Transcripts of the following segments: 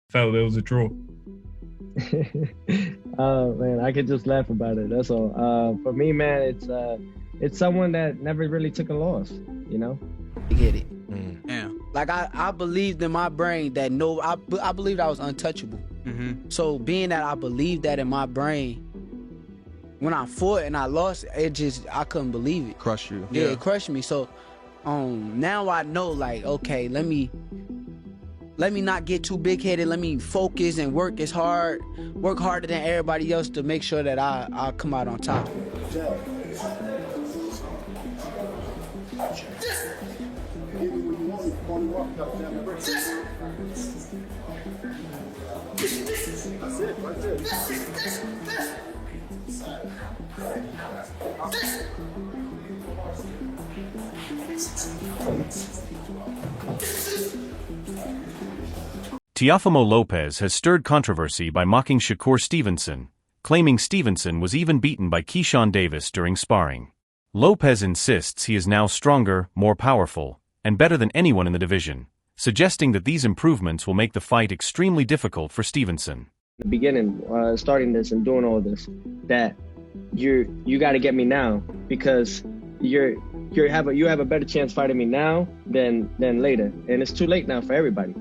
felt it was a draw? Oh man, I could just laugh about it. That's all. For me, man, it's someone that never really took a loss. You know. You get it. Yeah. Like I believed in my brain that I believed I was untouchable. So being that I believed that in my brain, when I fought and I lost, I couldn't believe it. Crush you. Yeah, it crushed me. So now I know, like, okay, let me not get too big-headed. Let me focus and work harder than everybody else to make sure that I come out on top. That's it, right there. Teófimo López has stirred controversy by mocking Shakur Stevenson, claiming Stevenson was even beaten by Keyshawn Davis during sparring. López insists he is now stronger, more powerful, and better than anyone in the division, suggesting that these improvements will make the fight extremely difficult for Stevenson. The beginning, starting this and doing all this, that you got to get me now because you have a better chance fighting me now than later, and it's too late now for everybody.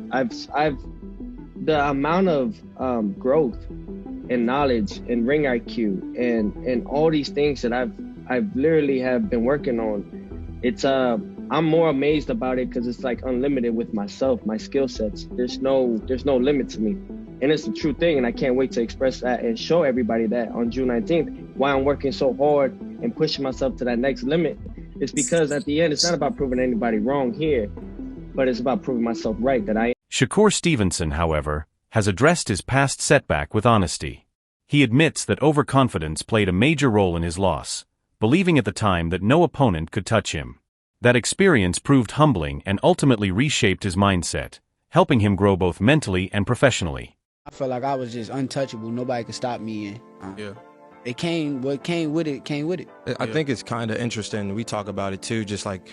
The amount of growth and knowledge and ring IQ and all these things that I've literally have been working on. It's I'm more amazed about it because it's like unlimited with myself, my skill sets. There's no limit to me. And it's a true thing, and I can't wait to express that and show everybody that on June 19th, why I'm working so hard and pushing myself to that next limit. It's because at the end, it's not about proving anybody wrong here, but it's about proving myself right, that I am. Shakur Stevenson, however, has addressed his past setback with honesty. He admits that overconfidence played a major role in his loss, believing at the time that no opponent could touch him. That experience proved humbling and ultimately reshaped his mindset, helping him grow both mentally and professionally. I felt like I was just untouchable. Nobody could stop me. Yeah. What came with it, came with it. I think it's kind of interesting. We talk about it too, just like,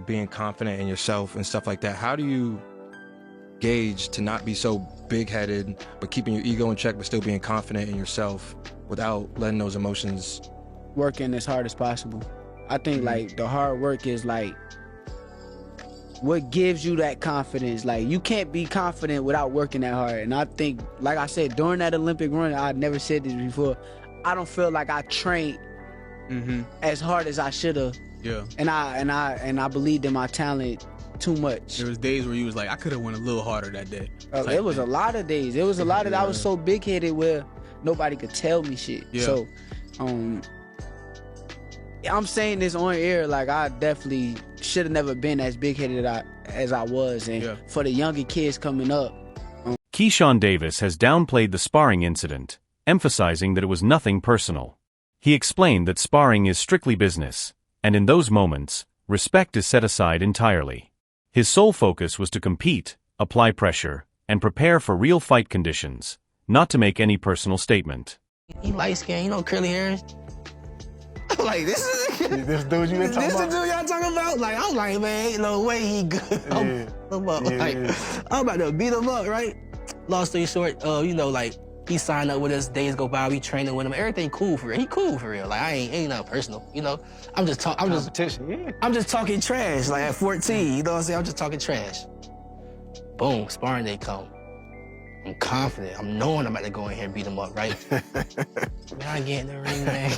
being confident in yourself and stuff like that. How do you gauge to not be so big-headed, but keeping your ego in check, but still being confident in yourself without letting those emotions? Working as hard as possible. I think like the hard work is like what gives you that confidence. Like you can't be confident without working that hard. And I think, like I said, during that Olympic run, I never said this before, I don't feel like I trained as hard as I should have. Yeah. And I believed in my talent too much. There was days where you was like, I could have went a little harder that day. It was a lot of days. It was a lot of I was so big-headed where nobody could tell me shit. Yeah. So I'm saying this on air, like I definitely should have never been as big-headed as I was. And for the younger kids coming up. Keyshawn Davis has downplayed the sparring incident, emphasizing that it was nothing personal. He explained that sparring is strictly business, and in those moments, respect is set aside entirely. His sole focus was to compete, apply pressure, and prepare for real fight conditions, not to make any personal statement. He light skinned, curly hair. I'm like, this is This dude you been talking this the about? dude y'all talking about? Like, I'm like, man, ain't no way he good. I'm about to beat him up, right? Long story short, like he signed up with us. Days go by, we training with him. Everything cool for real. He cool for real. Like I ain't nothing personal. I'm just talking. I'm just talking trash. Like at 14, you know what I'm saying? I'm just talking trash. Boom, sparring day come. I'm confident. I'm knowing I'm about to go in here and beat him up, right? When I get in the ring, man,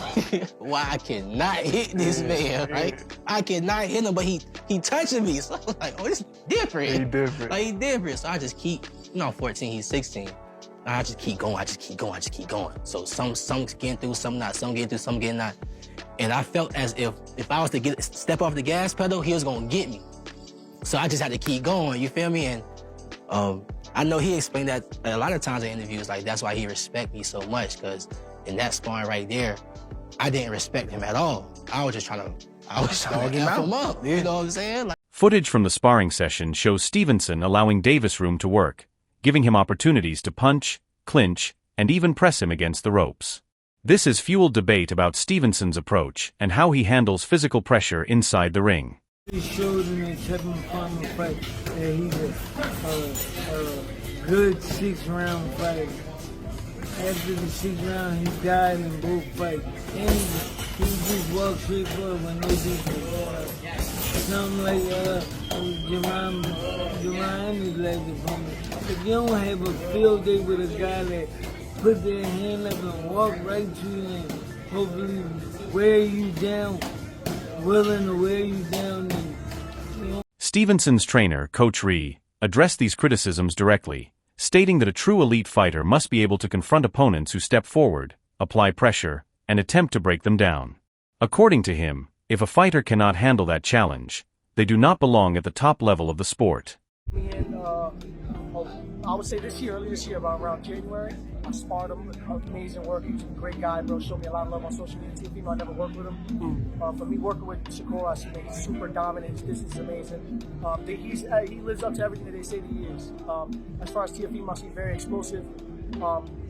why I cannot hit this man, right? I cannot hit him, but he touching me. So I'm like, oh, this different. He different. Like, he different. So I just keep, I'm 14, he's 16. I just keep going, I just keep going. So some getting through, some not, some getting through, some getting not. And I felt as if I was to step off the gas pedal, he was gonna get me. So I just had to keep going, you feel me? And I know he explained that a lot of times in interviews, like that's why he respect me so much, because in that sparring right there, I didn't respect him at all. I was trying to F him up, you know what I'm saying? Footage from the sparring session shows Stevenson allowing Davis room to work, giving him opportunities to punch, clinch, and even press him against the ropes. This has fueled debate about Stevenson's approach and how he handles physical pressure inside the ring. He showed me and kept him from the fight, and he just good 6-round fight. After the 6th round, he died in both fights. And he just walked straight forward with no defense. Something like Jermaine like the opponent. If you don't have a field day with a guy that put their hand up and walk right to you and hopefully wear you down, willing to wear you down. And, you know. Stevenson's trainer, Coach Ree, addressed these criticisms directly, stating that a true elite fighter must be able to confront opponents who step forward, apply pressure, and attempt to break them down. According to him, if a fighter cannot handle that challenge, they do not belong at the top level of the sport. I would say early this year, around January, I sparred him. Amazing work. He's a great guy, bro. Showed me a lot of love on social media. Teófimo, I never worked with him. For me, working with Shakur, I see that he's super dominant. His distance is amazing. He lives up to everything that they say that he is. As far as Teófimo, I see very explosive.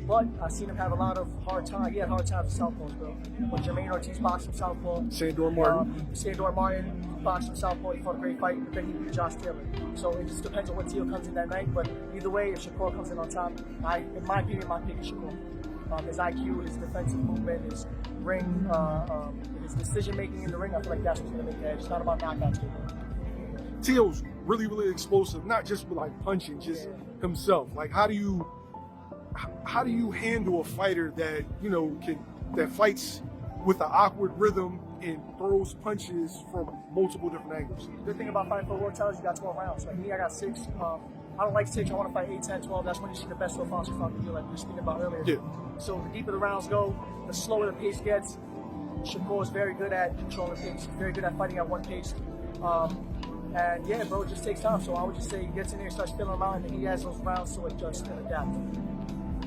But I've seen him have a lot of hard time. He had hard times with southpaws, bro. When Jermaine Ortiz boxed him southpaw. Sandor Martin boxed him southpaw. He fought a great fight, but then he beat Josh Taylor. So it just depends on what Teo comes in that night. But either way, if Shakur comes in on top, in my opinion, my pick is Shakur. His IQ, his defensive movement, his ring, his decision making in the ring, I feel like that's what's going to make the edge. It's not about knockouts. Teo's really, really explosive, not just with like punching, just himself. Like, how do you handle a fighter that, you know, that fights with an awkward rhythm and throws punches from multiple different angles? The good thing about fighting for world titles, you got 12 rounds. Like me, I got 6. I don't like 6. I want to fight 8, 10, 12. That's when you see the best profiles you fought, like we were speaking about earlier. Yeah. So the deeper the rounds go, the slower the pace gets. Shakur is very good at controlling pace. He's very good at fighting at one pace. And yeah, bro, it just takes time. So I would just say he gets in there, starts filling him out, and he has those rounds to adjust and adapt.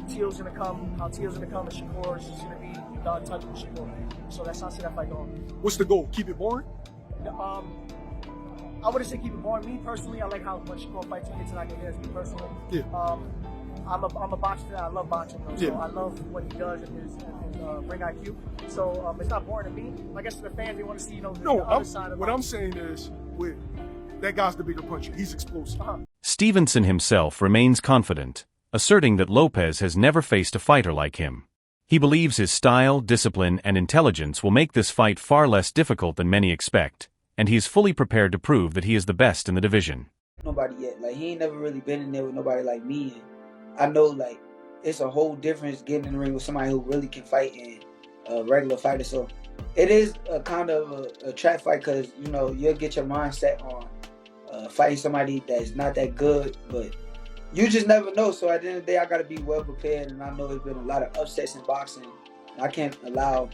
Teo's gonna come, and Shakur is just gonna be untouchable Shakur. So that's how I see that fight going. What's the goal? Keep it boring? I wouldn't say keep it boring. Me personally, I like how much Shakur fights and gets in ideas. Me personally, yeah. I'm a boxer. I love boxing, though. Yeah. So I love what he does in his ring IQ. So it's not boring to me. I guess to the fans, they want to see the other side of what I'm saying is, that guy's the bigger puncher. He's explosive. Stevenson himself remains confident, asserting that Lopez has never faced a fighter like him. He believes his style, discipline, and intelligence will make this fight far less difficult than many expect, and he is fully prepared to prove that he is the best in the division. Nobody yet. Like, he ain't never really been in there with nobody like me. And I know, like, it's a whole difference getting in the ring with somebody who really can fight and a regular fighter. So it is a kind of a trap fight because, you know, you'll get your mindset on fighting somebody that's not that good, but you just never know. So at the end of the day, I got to be well prepared, and I know there's been a lot of upsets in boxing. I can't allow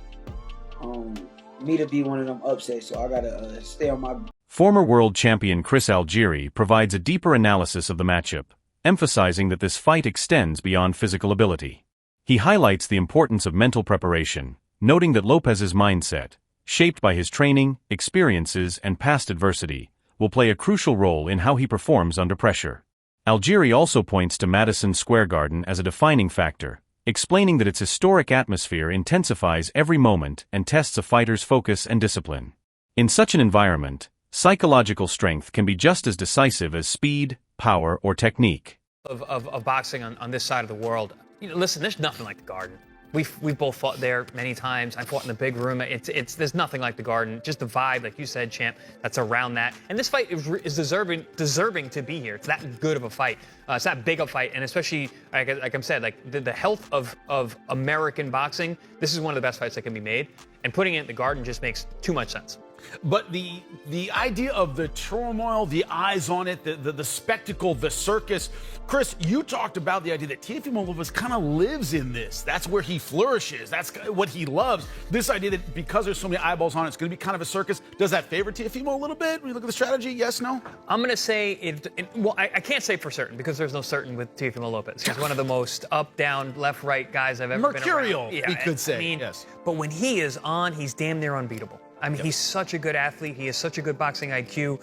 me to be one of them upsets, so I got to stay on my... Former world champion Chris Algieri provides a deeper analysis of the matchup, emphasizing that this fight extends beyond physical ability. He highlights the importance of mental preparation, noting that Lopez's mindset, shaped by his training, experiences, and past adversity, will play a crucial role in how he performs under pressure. Algieri also points to Madison Square Garden as a defining factor, explaining that its historic atmosphere intensifies every moment and tests a fighter's focus and discipline. In such an environment, psychological strength can be just as decisive as speed, power, or technique. Of boxing on this side of the world, you know, listen, there's nothing like the Garden. We've both fought there many times. I fought in the big room. There's nothing like the Garden. Just the vibe, like you said, champ, that's around that. And this fight is deserving to be here. It's that good of a fight. It's that big a fight, and especially like I'm said, like the health of American boxing. This is one of the best fights that can be made, and putting it in the Garden just makes too much sense. But the idea of the turmoil, the eyes on it, the spectacle, the circus. Chris, you talked about the idea that Teófimo López kind of lives in this. That's where he flourishes. That's what he loves. This idea that because there's so many eyeballs on it, it's going to be kind of a circus. Does that favor Teófimo a little bit when you look at the strategy? Yes, no? I'm going to say well, I can't say for certain because there's no certain with Teófimo López. He's one of the most up, down, left, right guys I've ever been around. Mercurial, we could say. Yes. But when he is on, he's damn near unbeatable. I mean, he's such a good athlete. He has such a good boxing IQ.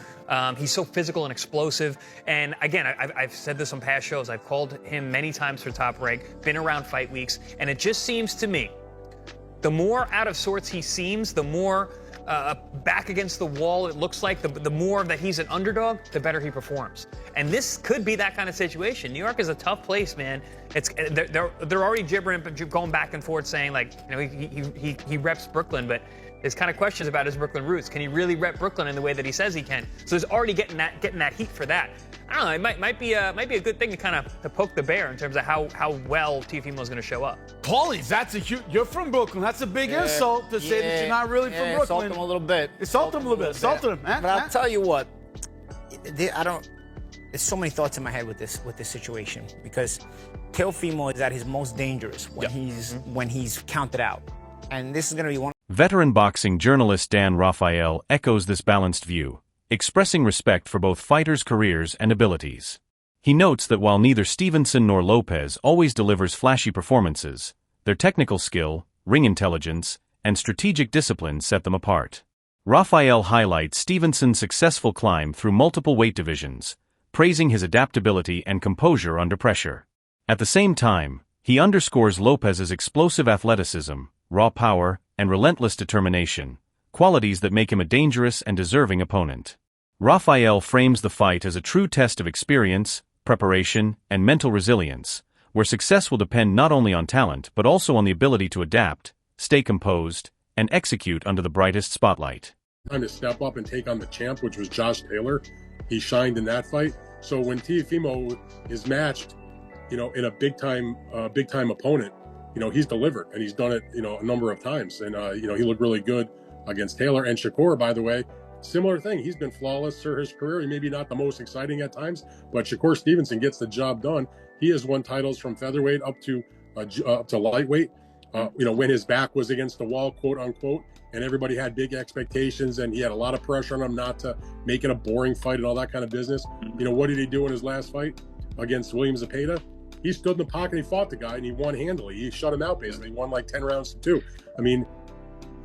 He's so physical and explosive. And again, I've said this on past shows. I've called him many times for Top Rank, been around fight weeks. And it just seems to me, the more out of sorts he seems, the more back against the wall, it looks like the more that he's an underdog, the better he performs. And this could be that kind of situation. New York is a tough place, man. They're already gibbering, going back and forth, saying like, you know, he reps Brooklyn, but there's kind of questions about his Brooklyn roots. Can he really rep Brooklyn in the way that he says he can? So he's already getting that heat for that. I don't know. It might be a good thing to kind of to poke the bear in terms of how well Teófimo is going to show up. Paulie, that's a huge. You're from Brooklyn. That's a big insult to say that you're not really from Brooklyn. Insult him a little bit. Insult him a little bit. Insult him, man. But I'll tell you what. I don't. There's so many thoughts in my head with this situation because Teófimo is at his most dangerous when he's counted out, and this is going to be one. Veteran boxing journalist Dan Rafael echoes this balanced view, expressing respect for both fighters' careers and abilities. He notes that while neither Stevenson nor Lopez always delivers flashy performances, their technical skill, ring intelligence, and strategic discipline set them apart. Rafael highlights Stevenson's successful climb through multiple weight divisions, praising his adaptability and composure under pressure. At the same time, he underscores Lopez's explosive athleticism, raw power, and relentless determination, qualities that make him a dangerous and deserving opponent. Rafael frames the fight as a true test of experience, preparation, and mental resilience, where success will depend not only on talent but also on the ability to adapt, stay composed, and execute under the brightest spotlight. Time to step up and take on the champ, which was Josh Taylor. He shined in that fight. So when Teófimo is matched, you know, in a big time opponent, you know, he's delivered, and he's done it, you know, a number of times. And, you know, he looked really good against Taylor. And Shakur, by the way, similar thing. He's been flawless through his career. He maybe not the most exciting at times, but Shakur Stevenson gets the job done. He has won titles from featherweight up to lightweight. You know, when his back was against the wall, quote unquote, and everybody had big expectations, and he had a lot of pressure on him not to make it a boring fight and all that kind of business. You know, what did he do in his last fight against William Zepeda? He stood in the pocket, he fought the guy, and he won handily. He shut him out, basically. He won like 10 rounds to 2. I mean,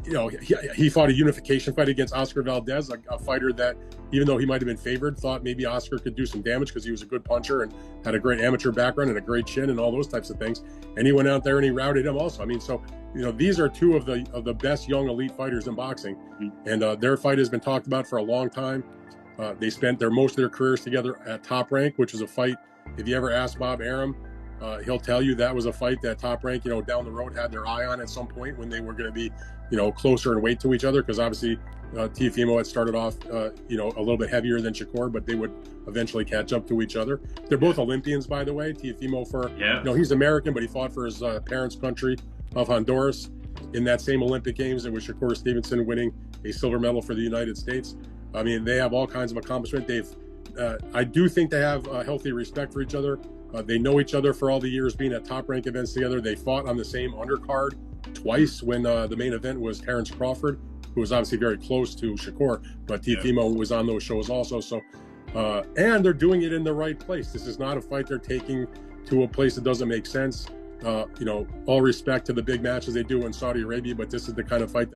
you know, he fought a unification fight against Oscar Valdez, a fighter that, even though he might have been favored, thought maybe Oscar could do some damage because he was a good puncher and had a great amateur background and a great chin and all those types of things. And he went out there and he routed him also. I mean, so, you know, these are two of the best young elite fighters in boxing. And their fight has been talked about for a long time. They spent most of their careers together at Top Rank, which was a fight. If you ever ask Bob Arum, he'll tell you that was a fight that Top Rank, you know, down the road had their eye on at some point when they were going to be, you know, closer in weight to each other, because obviously Teófimo had started off, you know, a little bit heavier than Shakur, but they would eventually catch up to each other. They're both Olympians, by the way. Teófimo you know, he's American, but he fought for his parents' country of Honduras. In that same Olympic Games, it was Shakur Stevenson winning a silver medal for the United States. I mean, they have all kinds of accomplishment. I do think they have a healthy respect for each other. They know each other for all the years being at Top Rank events together. They fought on the same undercard twice when the main event was Terrence Crawford, who was obviously very close to Shakur, but Teófimo was on those shows also. So, and they're doing it in the right place. This is not a fight they're taking to a place that doesn't make sense. You know, all respect to the big matches they do in Saudi Arabia, but this is the kind of fight